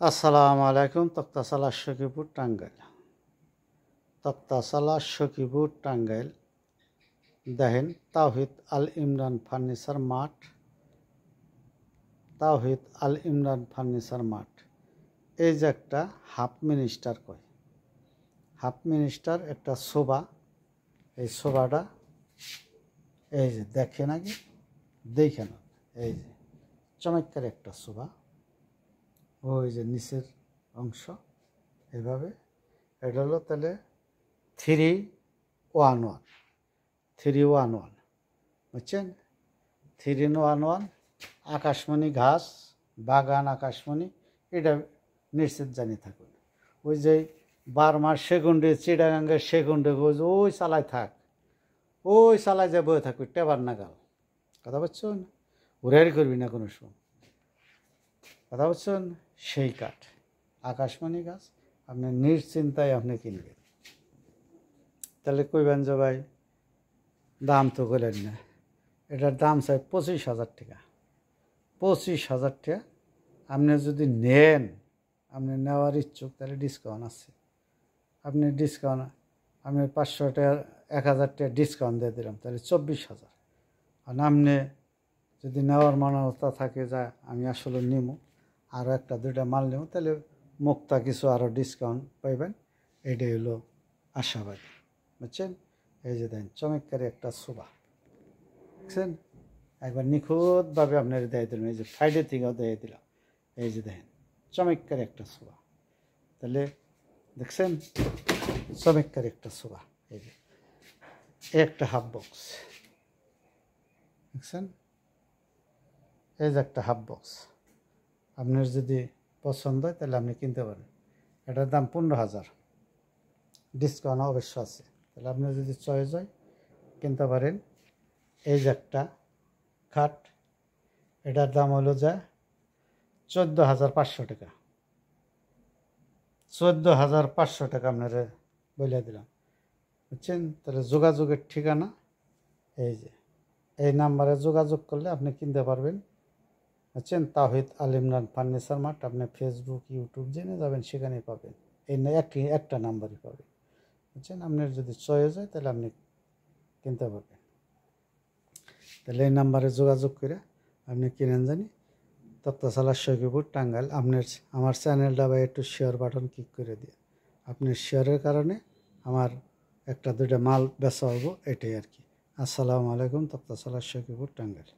আসসালামু আলাইকুম। তক্তাশালা সখীপুর টাঙ্গাইল। তক্তাশালা সখীপুর টাঙ্গাইল দেখেন তাওহিদ আল ইমরান ফার্নিচার মাঠ। তাওহিদ আল ইমরান ফার্নিচার মাঠ, এই যে একটা হাফ মিনিস্টার কয়, হাফ মিনিস্টার একটা শোভা। এই শোভাটা এই যে দেখেন, আগে দেখেন, এই যে চমৎকার একটা শোভা। ওই যে নিচের অংশ এইভাবে, এটা হলো তাহলে 311, 311 বুঝছেন? 311 আকাশমণি ঘাস বাগান আকাশমণি, এটা নিশ্চিত জানি থাকুন। ওই যে বার্মার সেগুন্ডে, চিটাগাঙ্গের সেগুন্ডে, ওই চালায় থাক, ওই চালায় যে বয়ে থাকবে টেবার নাগাল। কথা বলছেন? উড়ারি করবি না কোনো সময়। কথা বলছেন? সেই কাঠ আকাশমণি গাছ আপনি নিশ্চিন্তায় আপনি কিনবেন। তাহলে কইবেন যে ভাই দাম তো করেন না, এটার দাম চাই 25,000 টাকা। 25,000 টাকা আপনি যদি নেন, আপনি নেওয়ার ইচ্ছুক, তাহলে ডিসকাউন্ট আছে। আপনি ডিসকাউন্ট, আমি 500 টাকা 1,000 টাকা ডিসকাউন্ট দিয়ে দিলাম, তাহলে 24,000। আর আপনি যদি নেওয়ার মানবতা থাকে যা আমি আসলে নিব, আরও একটা দুইটা মাল নেব, তাহলে মুক্তা কিছু আরও ডিসকাউন্ট পাইবেন। এইটাই হলো আশাবাদী, বুঝছেন? এই যে দেন চমৎকারী একটা শোভা, বুঝছেন? একবার নিখুঁতভাবে আপনার দিয়ে দিলাম, এই যে সাইডের থেকেও দিয়ে দিলাম। এই যে দেখেন চমৎকার একটা শোভা। তাহলে দেখছেন চমৎকার একটা শোভা। এই যে একটা হাফ বক্স দেখছেন, এই যে একটা হাফ বক্স। আপনার যদি পছন্দ হয় তাহলে আপনি কিনতে পারেন। এটার দাম 15,000, ডিসকাউন্ট অবশ্য আছে। তাহলে আপনি যদি চয়েস হয় কিনতে পারেন। এই যে একটা খাট, এটার দাম হলো যা 14,500 টাকা। 14,500 টাকা আপনারা বলে দিলাম, বুঝছেন? তাহলে যোগাযোগের ঠিকানা এই যে, এই নাম্বারে যোগাযোগ করলে আপনি কিনতে পারবেন, বুঝছেন? তাওহিদ আল ইমরান ফার্নিচার মার্ট। আপনি ফেসবুক ইউটিউব জেনে যাবেন, সেখানেই পাবেন। এই একটা নাম্বারই পাবেন, বুঝছেন? আপনার যদি চয়েস হয় তাহলে আপনি কিনতে পারবেন। তাহলে এই নাম্বারে যোগাযোগ করে আপনি কিনেন জানি। তক্তাশালা সখীপুর টাঙ্গাইল। আপনার আমার চ্যানেলটা বা একটু শেয়ার বাটন ক্লিক করে দিয়ে, আপনার শেয়ারের কারণে আমার একটা দুইটা মাল বেচা হবো, এটাই আর কি। আসসালামু আলাইকুম। তক্তাশালা সখীপুর টাঙ্গাইল।